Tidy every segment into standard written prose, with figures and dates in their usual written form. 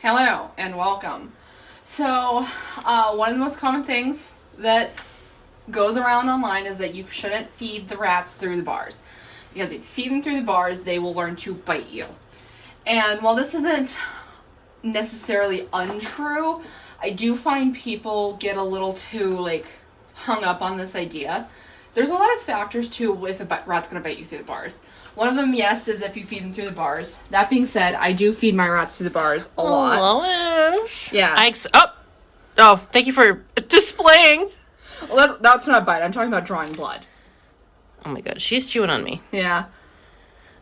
Hello and welcome. So, one of the most common things that goes around online is that you shouldn't feed the rats through the bars. Because if you feed them through the bars, they will learn to bite you. And while this isn't necessarily untrue, I do find people get a little too, hung up on this idea. There's a lot of factors to if a rat's going to bite you through the bars. One of them, yes, is if you feed them through the bars. That being said, I do feed my rats through the bars a lot. Lois. Yeah. Oh, thank you for displaying. Well, that's not a bite. I'm talking about drawing blood. Oh my god, she's chewing on me. Yeah.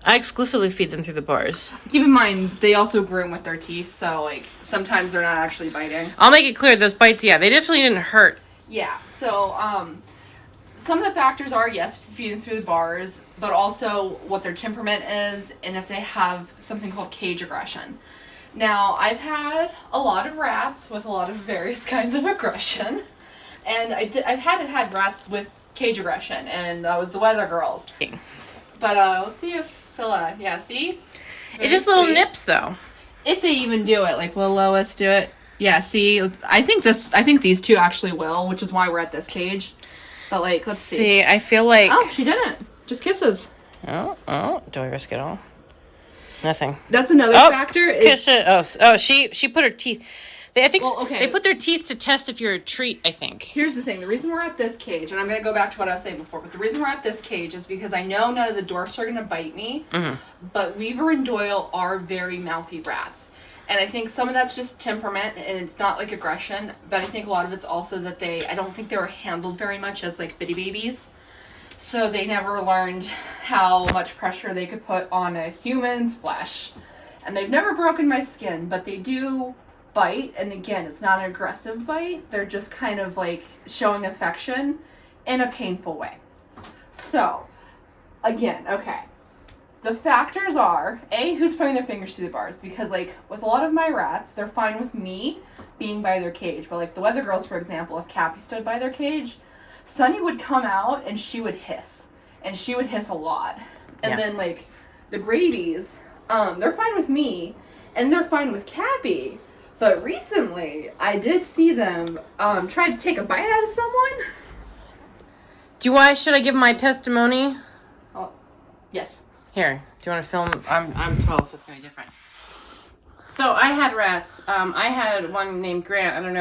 I exclusively feed them through the bars. Keep in mind, they also groom with their teeth, so, sometimes they're not actually biting. I'll make it clear, those bites, yeah, they definitely didn't hurt. Yeah, so, some of the factors are, yes, feed them through the bars, but also what their temperament is, and if they have something called cage aggression. Now, I've had a lot of rats with a lot of various kinds of aggression, and I've had rats with cage aggression, and that was the Weather Girls. But let's see if Scylla, yeah, see? It's just little nips, though. If they even do it, will Lois do it? Yeah, see, I think these two actually will, which is why we're at this cage. But let's see. See, I feel like... Oh, she didn't. Just kisses. Oh, do I risk it all? Nothing. That's another factor. Kiss it. She put her teeth... They put their teeth to test if you're a treat, I think. Here's the thing. The reason we're at this cage, and I'm going to go back to what I was saying before, but the reason we're at this cage is because I know none of the dwarfs are going to bite me, but Weaver and Doyle are very mouthy rats. And I think some of that's just temperament, and it's not aggression, but I think a lot of it's also that I don't think they were handled very much as bitty babies. So they never learned how much pressure they could put on a human's flesh. And they've never broken my skin, but they do bite, and again, it's not an aggressive bite. They're just kind of showing affection in a painful way. So, again, okay. The factors are, A, who's putting their fingers through the bars, because, with a lot of my rats, they're fine with me being by their cage, but, the Weather Girls, for example, if Cappy stood by their cage, Sunny would come out, and she would hiss. And she would hiss a lot. And then, the Gravies, they're fine with me, and they're fine with Cappy, but recently, I did see them, try to take a bite out of someone. Should I give my testimony? Oh, yes. Here, do you want to film? I'm 12, so it's going to be different. So I had rats. I had one named Grant. I don't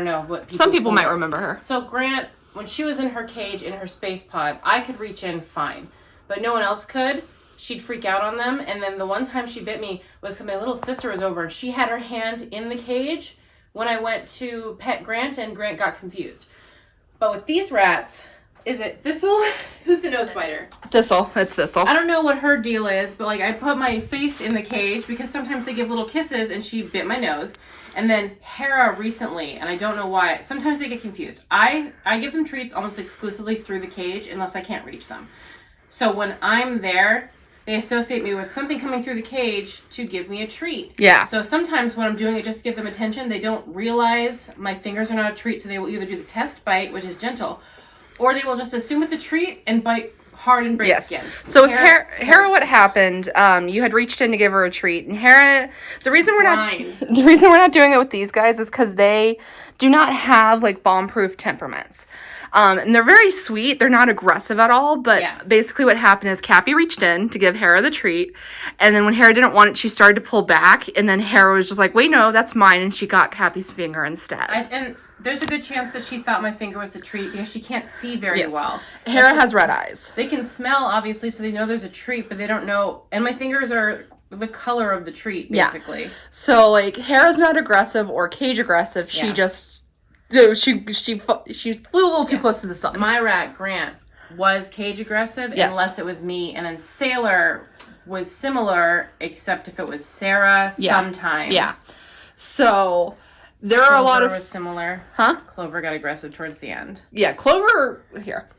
know what people... Some people might remember her. So Grant, when she was in her cage, in her space pod, I could reach in fine. But no one else could. She'd freak out on them. And then the one time she bit me was because my little sister was over, and she had her hand in the cage when I went to pet Grant, and Grant got confused. But with these rats... Is it Thistle? Who's the nose biter? Thistle. It's Thistle. I don't know what her deal is, but I put my face in the cage because sometimes they give little kisses, and she bit my nose. And then Hera recently, and I don't know why, sometimes they get confused. I give them treats almost exclusively through the cage unless I can't reach them. So when I'm there, they associate me with something coming through the cage to give me a treat. Yeah. So sometimes when I'm doing it just to give them attention, they don't realize my fingers are not a treat, so they will either do the test bite, which is gentle, or they will just assume it's a treat and bite hard and break skin. So with Hera, what happened? You had reached in to give her a treat, and Hera. The reason we're not doing it with these guys is because they do not have bomb-proof temperaments. And they're very sweet. They're not aggressive at all. But basically, what happened is Cappy reached in to give Hera the treat, and then when Hera didn't want it, she started to pull back, and then Hera was just like, "Wait, no, that's mine," and she got Cappy's finger instead. And there's a good chance that she thought my finger was the treat because she can't see very well. Hera has red eyes. They can smell, obviously, so they know there's a treat, but they don't know. And my fingers are the color of the treat, basically. Yeah. So, Hera's not aggressive or cage aggressive. She just... She flew a little too close to the sun. My rat, Grant, was cage aggressive unless it was me. And then Sailor was similar, except if it was Sarah sometimes. Yeah. So... There are a lot of... Clover was similar. Huh? Clover got aggressive towards the end. Yeah, Clover... Here.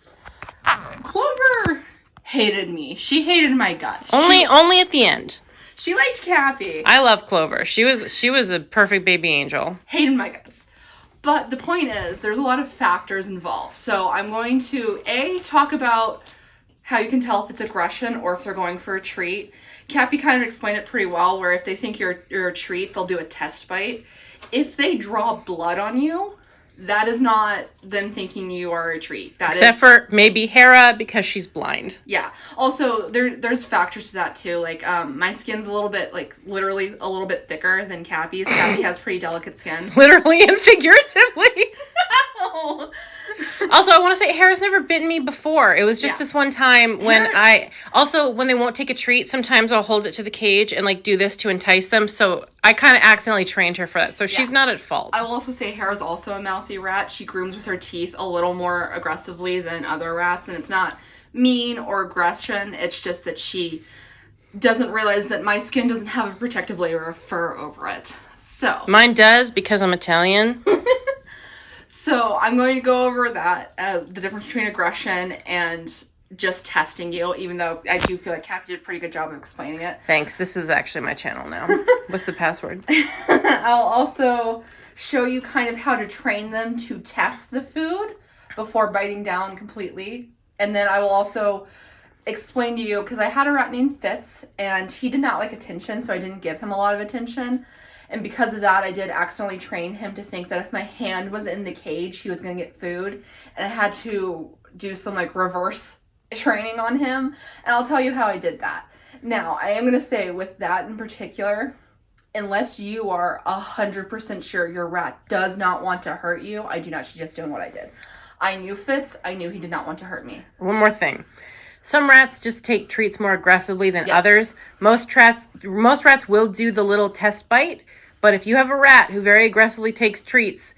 Clover hated me. She hated my guts. Only at the end. She liked Cappy. I love Clover. She was a perfect baby angel. Hated my guts. But the point is, there's a lot of factors involved. So I'm going to, talk about how you can tell if it's aggression or if they're going for a treat. Cappy kind of explained it pretty well, where if they think you're a treat, they'll do a test bite. If they draw blood on you, that is not them thinking you are a treat. Except for maybe Hera, because she's blind. Yeah. Also, there's factors to that too. Like, my skin's a little bit, like, literally a little bit thicker than Cappy's. Cappy has pretty delicate skin. Literally and figuratively. Also, I want to say Hera's never bitten me before. It was just this one time when when they won't take a treat, sometimes I'll hold it to the cage and like do this to entice them. So I kind of accidentally trained her for that. So she's not at fault. I will also say Hera's also a mouthy rat. She grooms with her teeth a little more aggressively than other rats, and it's not mean or aggression. It's just that she doesn't realize that my skin doesn't have a protective layer of fur over it. So mine does, because I'm Italian. So I'm going to go over that, the difference between aggression and just testing you, even though I do feel like Cappy did a pretty good job of explaining it. Thanks. This is actually my channel now. What's the password? I'll also show you kind of how to train them to test the food before biting down completely. And then I will also explain to you, because I had a rat named Fitz, and he did not like attention, so I didn't give him a lot of attention. And because of that, I did accidentally train him to think that if my hand was in the cage, he was going to get food. And I had to do some, like, reverse training on him. And I'll tell you how I did that. Now, I am going to say with that in particular, unless you are 100% sure your rat does not want to hurt you, I do not suggest doing what I did. I knew Fitz. I knew he did not want to hurt me. One more thing. Some rats just take treats more aggressively than others. Most rats will do the little test bite, but if you have a rat who very aggressively takes treats,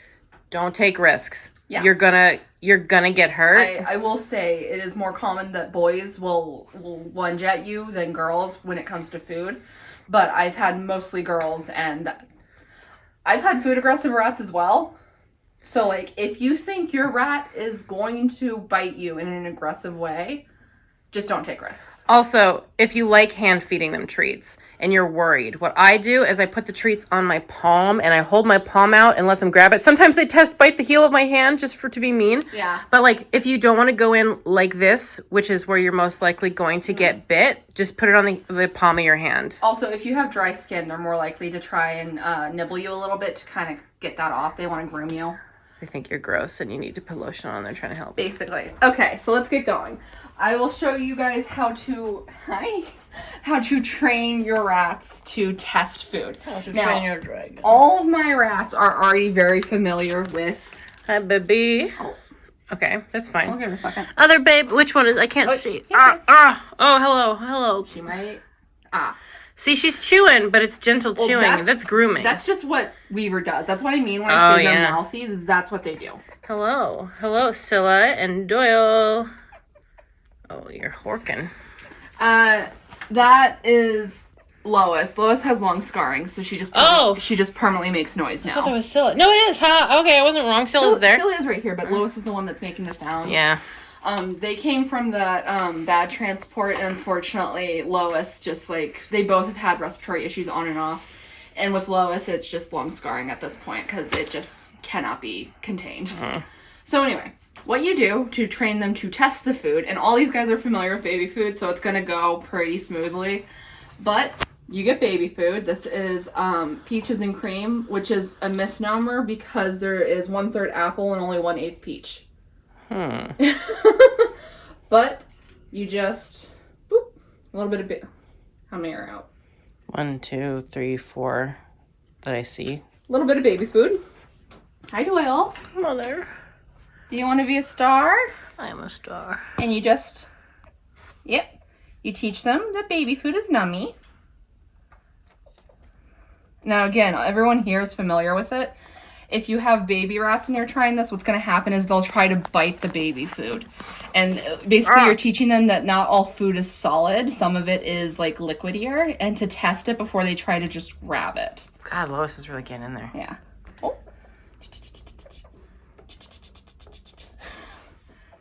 don't take risks. Yeah. You're gonna get hurt. I will say it is more common that boys will lunge at you than girls when it comes to food, but I've had mostly girls, and I've had food aggressive rats as well. So, like, if you think your rat is going to bite you in an aggressive way, just don't take risks. Also, if you like hand feeding them treats and you're worried, what I do is I put the treats on my palm and I hold my palm out and let them grab it. Sometimes they test bite the heel of my hand just to be mean. Yeah. But like, if you don't want to go in like this, which is where you're most likely going to get bit, just put it on the palm of your hand. Also, if you have dry skin, they're more likely to try and nibble you a little bit to kind of get that off. They want to groom you. They think you're gross and you need to put lotion on. They're trying to help. Basically. Okay, so let's get going. I will show you guys how to train your rats to test food. How to train your dragon. All of my rats are already very familiar with... Hi, baby. Oh. Okay, that's fine. I'll give her a second. Other babe, which one is... I can't see. Oh, hello. She might... See, she's chewing, but it's gentle chewing. That's grooming. That's just what Weaver does. That's what I mean when I say they're mouthy. That's what they do. Hello, Scylla and Doyle. Oh, you're horking. That is Lois. Lois has long scarring, so she just permanently makes noise now. I thought that was Scylla. No, it is, huh? Okay, I wasn't wrong. Scylla's there. Scylla is right here, but Lois is the one that's making the sound. Yeah. They came from that bad transport, and unfortunately, Lois just, like, they both have had respiratory issues on and off. And with Lois, it's just long scarring at this point, because it just cannot be contained. So anyway, what you do to train them to test the food, and all these guys are familiar with baby food, so it's going to go pretty smoothly. But you get baby food. This is peaches and cream, which is a misnomer because there is 1/3 apple and only 1/8 peach. But you just boop, a little bit of how many are out? 1, 2, 3, 4 that I see. A little bit of baby food. Hi, Doyle. Mother. Do you want to be a star? I am a star. And you just, you teach them that baby food is nummy. Now again, everyone here is familiar with it. If you have baby rats and you're trying this, what's going to happen is they'll try to bite the baby food. And basically you're teaching them that not all food is solid. Some of it is like liquidier, and to test it before they try to just grab it. God, Lois is really getting in there. Yeah. Oh.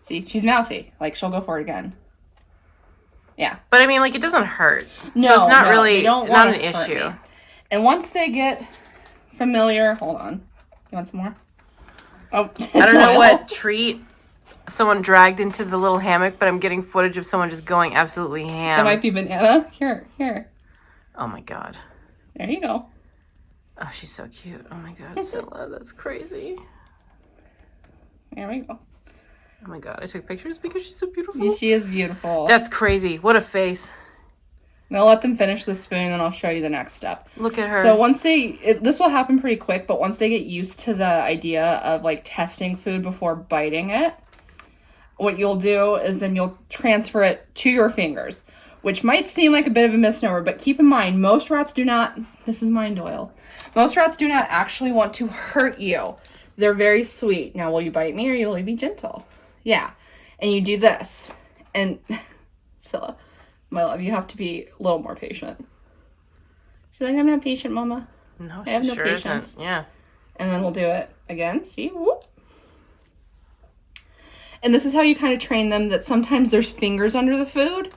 See, she's mouthy. Like, she'll go for it again. Yeah. But I mean, like, it doesn't hurt. No, so it's not really, not an issue. Me. And once they get familiar, hold on. You want some more? Oh, I don't know what treat someone dragged into the little hammock, but I'm getting footage of someone just going absolutely ham. That might be Banana. Here. Oh my god. There you go. Oh, she's so cute. Oh my god, Scylla, that's crazy. There we go. Oh my god, I took pictures because she's so beautiful. She is beautiful. That's crazy. What a face. I'm gonna let them finish the spoon, and then I'll show you the next step. Look at her. So once this will happen pretty quick, but once they get used to the idea of like testing food before biting it, what you'll do is then you'll transfer it to your fingers, which might seem like a bit of a misnomer, but keep in mind, most rats do not, this is Mind Oil, most rats do not actually want to hurt you. They're very sweet. Now, will you bite me or will you be gentle? Yeah. And you do this. And, Scylla, my love, you have to be a little more patient. She's like, I'm not patient, Mama. No, I have she no sure patience. isn't. Yeah. And then we'll do it again. See? Whoop. And this is how you kind of train them that sometimes there's fingers under the food.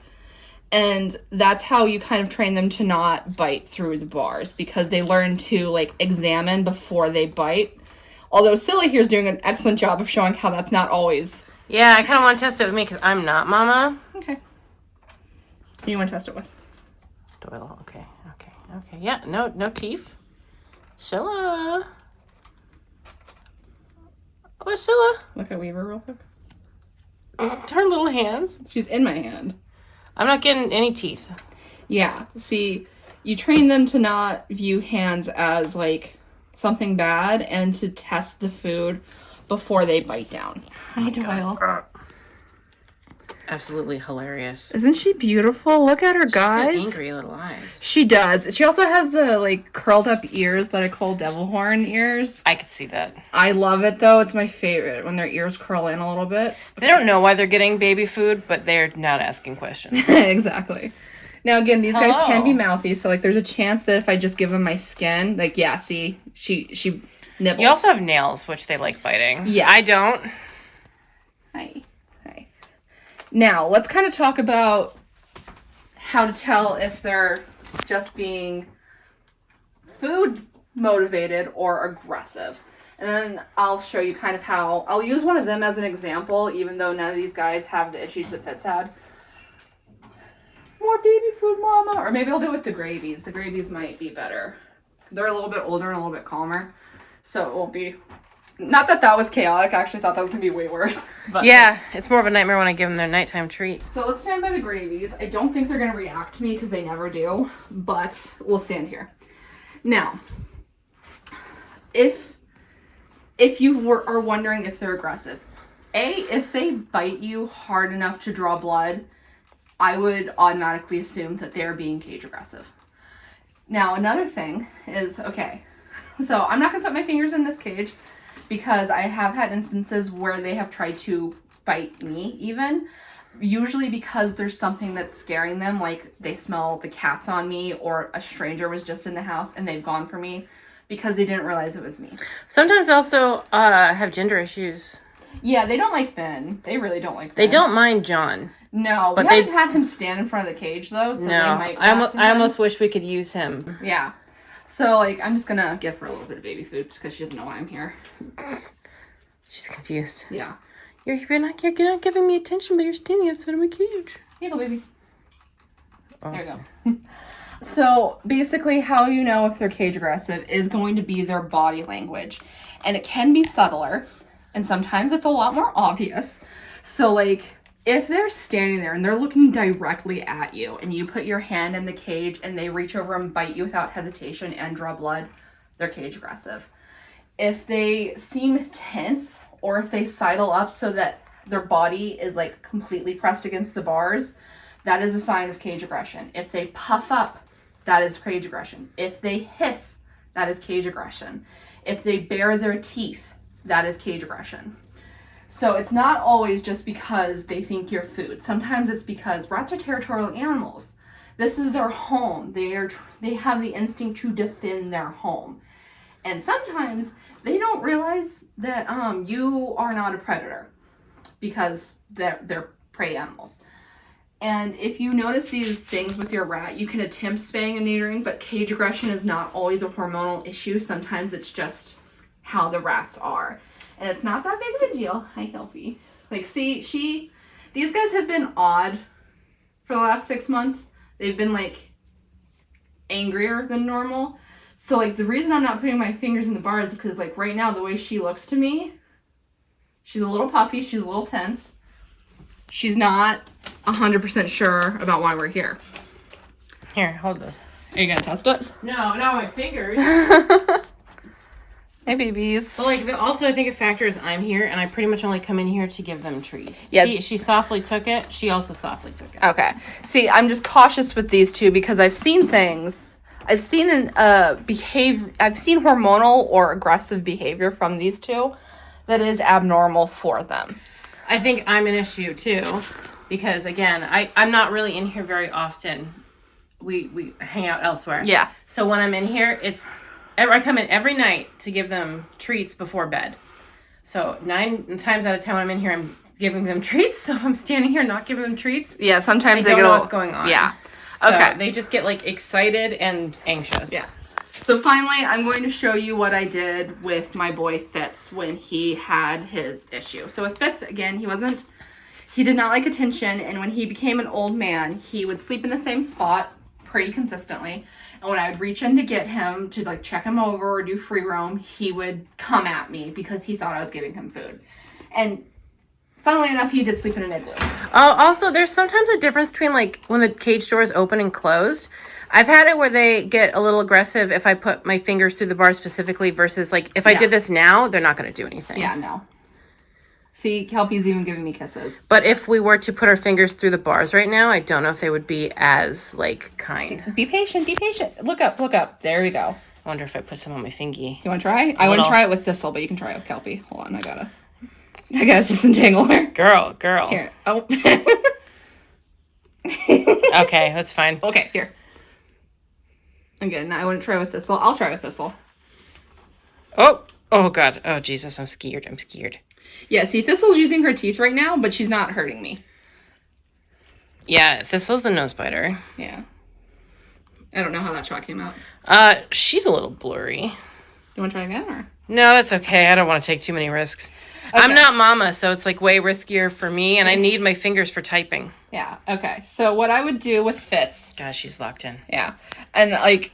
And that's how you kind of train them to not bite through the bars, because they learn to like examine before they bite. Although Scylla here is doing an excellent job of showing how that's not always. Yeah, I kind of want to test it with me because I'm not Mama. Okay. Who do you want to test it with? Doyle. Okay. Yeah, no teeth. Scylla. Where's Scylla? Look at Weaver real quick. Her little hands. She's in my hand. I'm not getting any teeth. Yeah. See, you train them to not view hands as like something bad and to test the food before they bite down. Hi, Doyle. Absolutely hilarious. Isn't she beautiful? Look at her, guys. She's got angry little eyes. She does. She also has the like curled up ears that I call devil horn ears. I could see that. I love it though. It's my favorite when their ears curl in a little bit. They don't know why they're getting baby food, but they're not asking questions. Exactly. Now again, these guys Hello. can be mouthy, so like there's a chance that if I just give them my skin, like yeah, see, she nibbles. You also have nails, which they like biting. Yes. I don't. Hi. Now, let's kind of talk about how to tell if they're just being food motivated or aggressive. And then I'll show you kind of how, I'll use one of them as an example, even though none of these guys have the issues that Fitz had. More baby food, Mama. Or maybe I'll do it with the gravies. The gravies might be better. They're a little bit older and a little bit calmer. So it won't be... Not that was chaotic. I actually thought that was going to be way worse. But Yeah, it's more of a nightmare when I give them their nighttime treat. So let's stand by the gravies. I don't think they're going to react to me because they never do. But we'll stand here. Now, if you are wondering if they're aggressive, if they bite you hard enough to draw blood, I would automatically assume that they're being cage aggressive. Now, another thing is, okay, so I'm not going to put my fingers in this cage because I have had instances where they have tried to bite me even, usually because there's something that's scaring them, like they smell the cats on me or a stranger was just in the house and they've gone for me because they didn't realize it was me. Sometimes they also have gender issues. Yeah, they don't like Finn. They really don't like Finn. They don't mind John. No, but we haven't had him stand in front of the cage though, so No, they might I almost wish we could use him. Yeah. So, like, I'm just gonna give her a little bit of baby food just because she doesn't know why I'm here. She's confused. Yeah. You're not giving me attention, but you're standing outside of my cage. Here you go, baby. Oh. There you go. So, basically, how you know if they're cage aggressive is going to be their body language. And it can be subtler, and sometimes it's a lot more obvious. So, like, if they're standing there and they're looking directly at you and you put your hand in the cage and they reach over and bite you without hesitation and draw blood, they're cage aggressive. If they seem tense or if they sidle up so that their body is like completely pressed against the bars, that is a sign of cage aggression. If they puff up, that is cage aggression. If they hiss, that is cage aggression. If they bare their teeth, that is cage aggression. So it's not always just because they think you're food. Sometimes it's because rats are territorial animals. This is their home. They have the instinct to defend their home. And sometimes they don't realize that you are not a predator because they're prey animals. And if you notice these things with your rat, you can attempt spaying and neutering, but cage aggression is not always a hormonal issue. Sometimes it's just how the rats are. And it's not that big of a deal. Hi, Kelpie. Like, see, these guys have been odd for the last 6 months. They've been, like, angrier than normal. So, like, the reason I'm not putting my fingers in the bars is because, like, right now, the way she looks to me, she's a little puffy, she's a little tense. She's not 100% sure about why we're here. Here, hold this. Are you going to test it? No, not my fingers. Hey, babies. But like, also I think a factor is I'm here, and I pretty much only come in here to give them treats. Yeah. See, she softly took it. She also softly took it. Okay. See, I'm just cautious with these two because I've seen things. I've seen I've seen hormonal or aggressive behavior from these two that is abnormal for them. I think I'm an issue too, because again, I'm not really in here very often. We hang out elsewhere. Yeah. So when I'm in here, I come in every night to give them treats before bed. So 9 times out of 10 when I'm in here, I'm giving them treats. So if I'm standing here not giving them treats, Yeah, sometimes I they don't get know a what's going on. Yeah. So Okay. they just get like excited and anxious. Yeah. So finally, I'm going to show you what I did with my boy Fitz when he had his issue. So with Fitz, again, he did not like attention, and when he became an old man, he would sleep in the same spot pretty consistently. And when I would reach in to get him to like check him over or do free roam, he would come at me because he thought I was giving him food. And funnily enough, he did sleep in an igloo. Oh, also, there's sometimes a difference between like when the cage door is open and closed. I've had it where they get a little aggressive if I put my fingers through the bar specifically versus like if I did this now, they're not going to do anything. Yeah, no. See, Kelpie's even giving me kisses. But if we were to put our fingers through the bars right now, I don't know if they would be as like kind. Be patient, be patient. Look up, look up. There we go. I wonder if I put some on my fingy. You want to try? I wouldn't try it with Thistle, but you can try it with Kelpie. Hold on, I gotta disentangle her. Girl. Here. Oh. Okay, that's fine. Okay, here. Again, I wouldn't try with Thistle. I'll try with Thistle. Oh God. Oh Jesus, I'm scared. Yeah, see, Thistle's using her teeth right now, but she's not hurting me. Yeah, Thistle's the nose biter. Yeah. I don't know how that shot came out. She's a little blurry. You want to try again, or? No, that's okay. I don't want to take too many risks. Okay. I'm not mama, so it's like way riskier for me, and I need my fingers for typing. Yeah, okay. So what I would do with Fitz... Gosh, she's locked in. Yeah. And, like,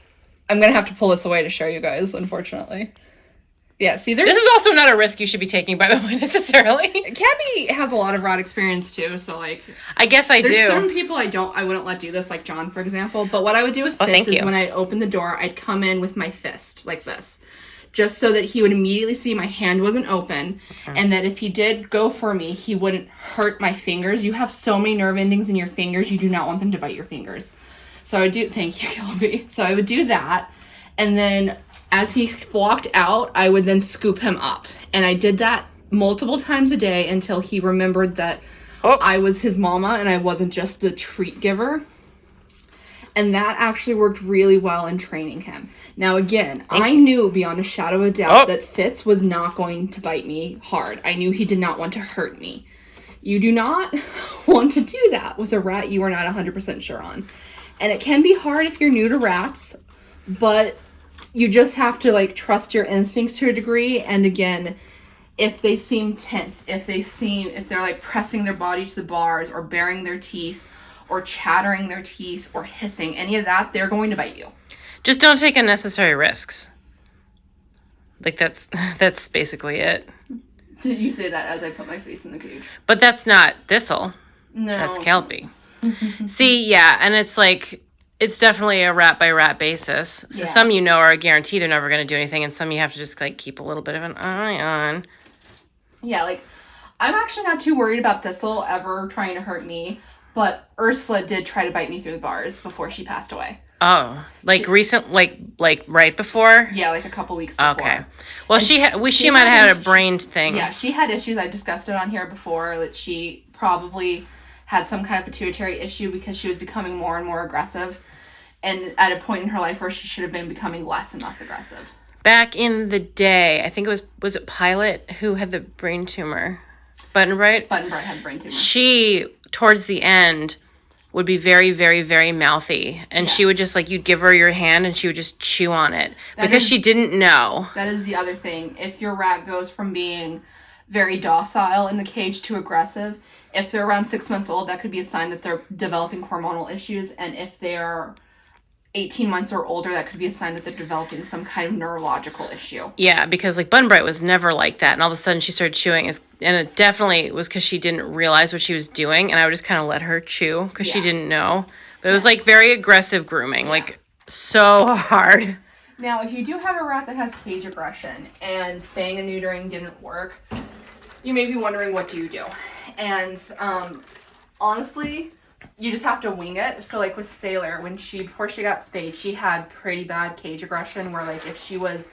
I'm going to have to pull this away to show you guys, unfortunately. Yeah, see, This is also not a risk you should be taking, by the way, necessarily. Cabby has a lot of rat experience, too, so, like... I guess I There's do. certain people I wouldn't let do this, like John, for example. But what I would do with Fitz is when I'd open the door, I'd come in with my fist, like this. Just so that he would immediately see my hand wasn't open. And that if he did go for me, he wouldn't hurt my fingers. You have so many nerve endings in your fingers, you do not want them to bite your fingers. So I would do... Thank you, Kelby. So I would do that. And then... as he walked out, I would then scoop him up. And I did that multiple times a day until he remembered that I was his mama and I wasn't just the treat giver. And that actually worked really well in training him. Now, again, I knew beyond a shadow of a doubt that Fitz was not going to bite me hard. I knew he did not want to hurt me. You do not want to do that with a rat you are not 100% sure on. And it can be hard if you're new to rats, but... you just have to, like, trust your instincts to a degree. And again, if they seem tense, if they're, like, pressing their body to the bars or baring their teeth or chattering their teeth or hissing, any of that, they're going to bite you. Just don't take unnecessary risks. Like, that's basically it. Did you say that as I put my face in the cage? But that's not Thistle. No. That's Kelpie. See, yeah, and it's like... it's definitely a rat by rat basis. So some are a guarantee they're never going to do anything, and some you have to just like keep a little bit of an eye on. Yeah, like I'm actually not too worried about Thistle ever trying to hurt me, but Ursula did try to bite me through the bars before she passed away. Oh, like recent, like right before? Yeah, like a couple weeks before. Okay. Well, she might have had a brain thing. Yeah, she had issues. I discussed it on here before that she probably had some kind of pituitary issue because she was becoming more and more aggressive. And at a point in her life where she should have been becoming less and less aggressive. Back in the day, I think it was it Pilot who had the brain tumor? Button-Bright? Button-Bright had brain tumor. She, towards the end, would be very, very, very mouthy. And she would just, like, you'd give her your hand and she would just chew on it. Because she didn't know. That is the other thing. If your rat goes from being very docile in the cage to aggressive. If they're around 6 months old, that could be a sign that they're developing hormonal issues. And if they're 18 months or older, that could be a sign that they're developing some kind of neurological issue. Yeah, because like Bun Bright was never like that, and all of a sudden she started chewing, and it definitely was because she didn't realize what she was doing, and I would just kind of let her chew because she didn't know. But it was like very aggressive grooming, like so hard. Now, if you do have a rat that has cage aggression and spaying and neutering didn't work, you may be wondering, what do you do? And honestly, you just have to wing it. So like with Sailor, before she got spayed, she had pretty bad cage aggression where like if she was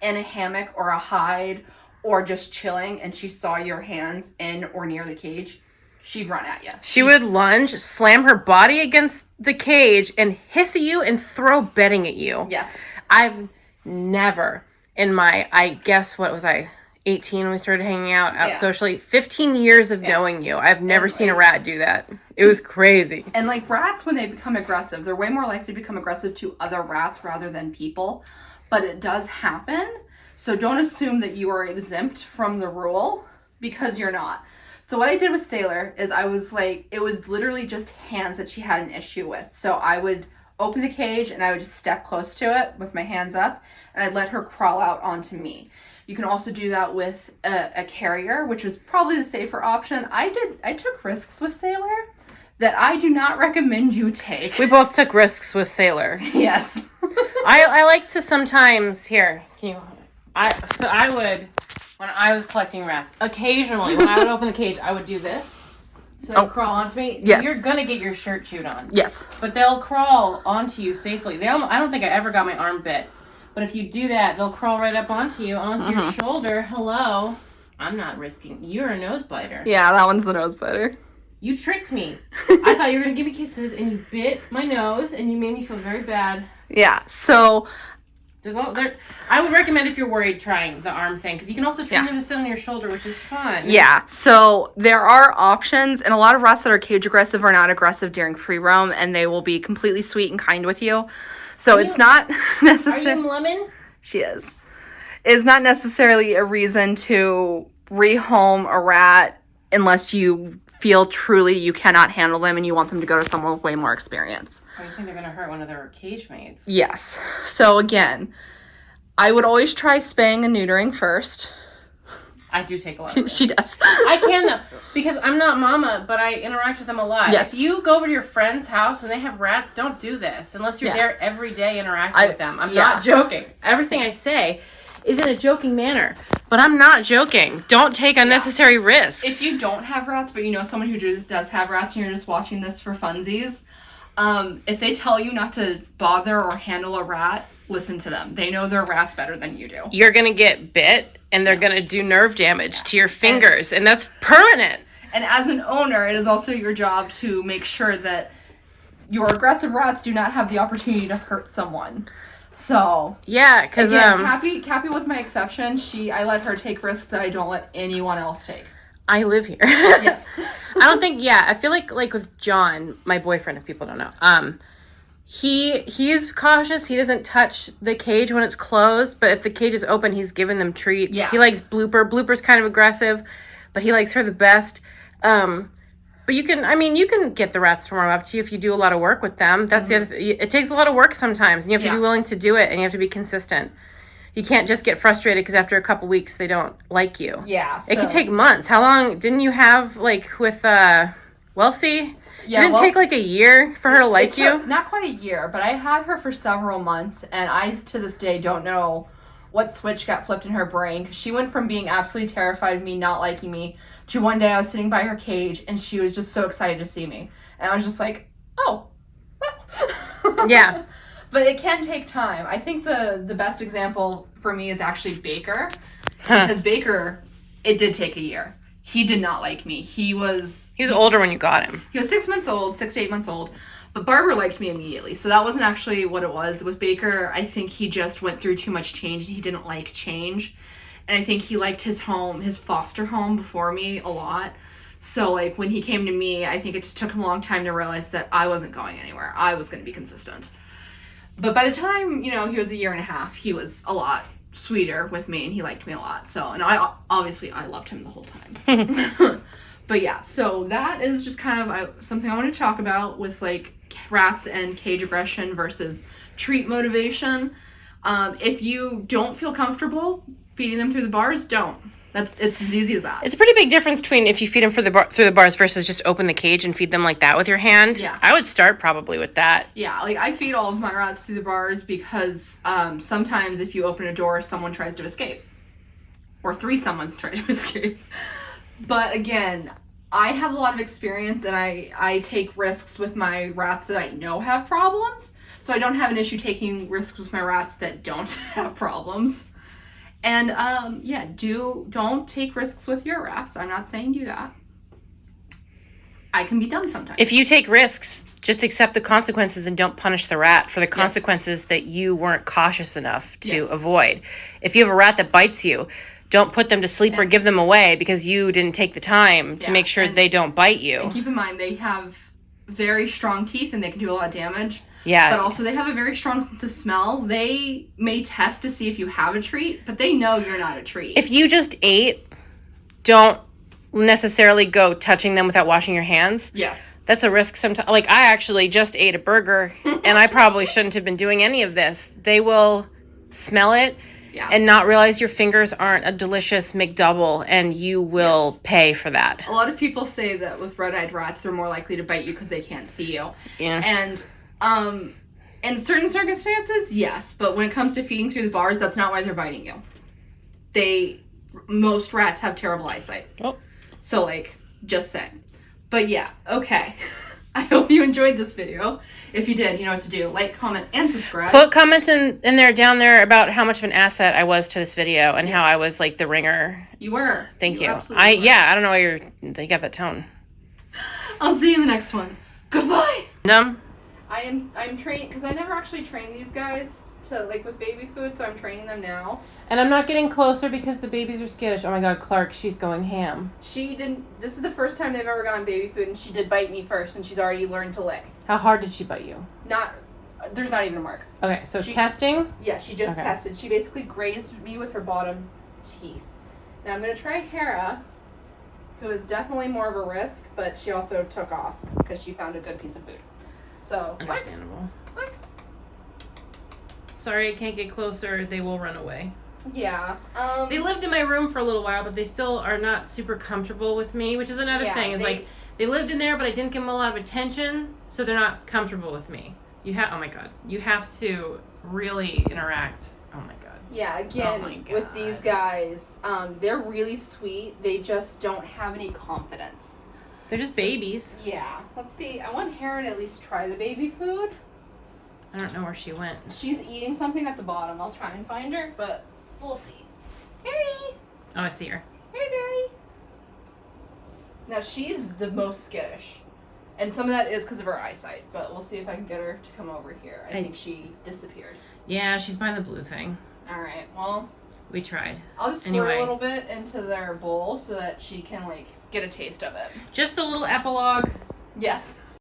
in a hammock or a hide or just chilling and she saw your hands in or near the cage, she'd run at you. She would lunge, slam her body against the cage, and hiss at you and throw bedding at you. Yes. I've never in my, I guess, what was I, 18 when we started hanging out socially, 15 years of knowing you, I've never seen a rat do that. It was crazy. And like rats, when they become aggressive, they're way more likely to become aggressive to other rats rather than people. But it does happen. So don't assume that you are exempt from the rule, because you're not. So what I did with Sailor is I was like, it was literally just hands that she had an issue with. So I would open the cage and I would just step close to it with my hands up and I'd let her crawl out onto me. You can also do that with a carrier, which was probably the safer option. I took risks with Sailor that I do not recommend you take. We both took risks with Sailor. Yes. I like to sometimes, here, can you, I would, when I was collecting rats, occasionally when I would open the cage, I would do this. So they'll crawl onto me. Yes. You're gonna get your shirt chewed on. Yes. But they'll crawl onto you safely. I don't think I ever got my arm bit. But if you do that, they'll crawl right up onto you, onto your shoulder. Hello. I'm not risking. You're a nose biter. Yeah, that one's the nose biter. You tricked me. I thought you were going to give me kisses, and you bit my nose, and you made me feel very bad. Yeah, so I would recommend, if you're worried, trying the arm thing, because you can also train them to sit on your shoulder, which is fun. Yeah, so there are options, and a lot of rats that are cage aggressive are not aggressive during free roam, and they will be completely sweet and kind with you. So it's not necessarily... Are you lemon? She is. It's not necessarily a reason to rehome a rat unless you feel truly you cannot handle them and you want them to go to someone with way more experience. Or you think they're going to hurt one of their cage mates. Yes. So again, I would always try spaying and neutering first. I do take a lot of risks. She does. I can, though, because I'm not mama, but I interact with them a lot. Yes. If you go over to your friend's house and they have rats, don't do this unless you're there every day interacting with them. I'm not joking. Everything I say is in a joking manner. But I'm not joking. Don't take unnecessary risks. If you don't have rats, but you know someone who does have rats and you're just watching this for funsies, if they tell you not to bother or handle a rat, listen to them. They know their rats better than you do. You're going to get bit, and they're going to do nerve damage to your fingers, and that's permanent. And as an owner, it is also your job to make sure that your aggressive rats do not have the opportunity to hurt someone. So yeah, because Cappy was my exception. I let her take risks that I don't let anyone else take. I live here. Yes. I don't think. Yeah, I feel like with John, my boyfriend, if people don't know, he's cautious. He doesn't touch the cage when it's closed, but if the cage is open, he's giving them treats. Yeah. He likes Blooper. Blooper's kind of aggressive, but he likes her the best. But you can get the rats to warm up to you if you do a lot of work with them. That's the other it takes a lot of work sometimes, and you have to be willing to do it, and you have to be consistent. You can't just get frustrated because after a couple weeks they don't like you. Yeah. It could take months. How long didn't you have, like, with Welsie? Yeah, didn't it take like a year for her to like you? Not quite a year, but I had her for several months, and I to this day don't know what switch got flipped in her brain, because she went from being absolutely terrified of me not liking me to one day I was sitting by her cage and she was just so excited to see me, and I was just like, oh, well. Yeah. But it can take time. I think the best example for me is actually Baker, because Baker, it did take a year. He did not like me. He was older when you got him. He was 6 months old, 6 to 8 months old. But Barbara liked me immediately. So that wasn't actually what it was. With Baker, I think he just went through too much change and he didn't like change. And I think he liked his home, his foster home before me a lot. So like when he came to me, I think it just took him a long time to realize that I wasn't going anywhere. I was going to be consistent. But by the time, he was a year and a half, he was a lot sweeter with me, and he liked me a lot. So, and I loved him the whole time. But yeah, so that is just kind of something I want to talk about with like rats and cage aggression versus treat motivation. If you don't feel comfortable feeding them through the bars, don't. It's as easy as that. It's a pretty big difference between if you feed them through the bars versus just open the cage and feed them like that with your hand. Yeah. I would start probably with that. Yeah, like I feed all of my rats through the bars because sometimes if you open a door, someone tries to escape. Or 3 someones try to escape. But again, I have a lot of experience, and I take risks with my rats that I know have problems. So I don't have an issue taking risks with my rats that don't have problems. And don't take risks with your rats. I'm not saying do that. I can be dumb sometimes. If you take risks, just accept the consequences and don't punish the rat for the consequences that you weren't cautious enough to avoid. If you have a rat that bites you, don't put them to sleep or give them away because you didn't take the time to make sure they don't bite you. And keep in mind, they have very strong teeth and they can do a lot of damage. Yeah. But also they have a very strong sense of smell. They may test to see if you have a treat, but they know you're not a treat. If you just ate, don't necessarily go touching them without washing your hands. Yes. That's a risk sometimes. Like, I actually just ate a burger, and I probably shouldn't have been doing any of this. They will smell it and not realize your fingers aren't a delicious McDouble, and you will pay for that. A lot of people say that with red-eyed rats, they're more likely to bite you because they can't see you. Yeah. And in certain circumstances, yes. But when it comes to feeding through the bars, that's not why they're biting you. Most rats have terrible eyesight. Oh. So, like, just saying. But yeah, okay. I hope you enjoyed this video. If you did, you know what to do. Like, comment, and subscribe. Put comments in there, down there, about how much of an asset I was to this video and how I was, like, the ringer. You were. Thank you. Absolutely were. I don't know why you got that tone. I'll see you in the next one. Goodbye! Numb? I'm training, because I never actually trained these guys to, like, with baby food, so I'm training them now. And I'm not getting closer because the babies are skittish. Oh my god, Clark, she's going ham. This is the first time they've ever gotten baby food, and she did bite me first, and she's already learned to lick. How hard did she bite you? There's not even a mark. Okay, so testing? Yeah, she just tested. She basically grazed me with her bottom teeth. Now I'm going to try Hera, who is definitely more of a risk, but she also took off because she found a good piece of food. So, understandable. Sorry, I can't get closer. They will run away. Yeah. They lived in my room for a little while, but they still are not super comfortable with me, which is another thing. Is like they lived in there, but I didn't give them a lot of attention, so they're not comfortable with me. Oh my god, you have to really interact. Oh my god. Yeah, again, with these guys, they're really sweet. They just don't have any confidence. They're just babies. Yeah. Let's see. I want Hera to at least try the baby food. I don't know where she went. She's eating something at the bottom. I'll try and find her, but we'll see. Harry! Oh, I see her. Hey, Barry! Now, she's the most skittish. And some of that is because of her eyesight, but we'll see if I can get her to come over here. I think she disappeared. Yeah, she's by the blue thing. Alright, well... We tried. I'll just pour a little bit into their bowl so that she can, like, get a taste of it. Just a little epilogue. Yes.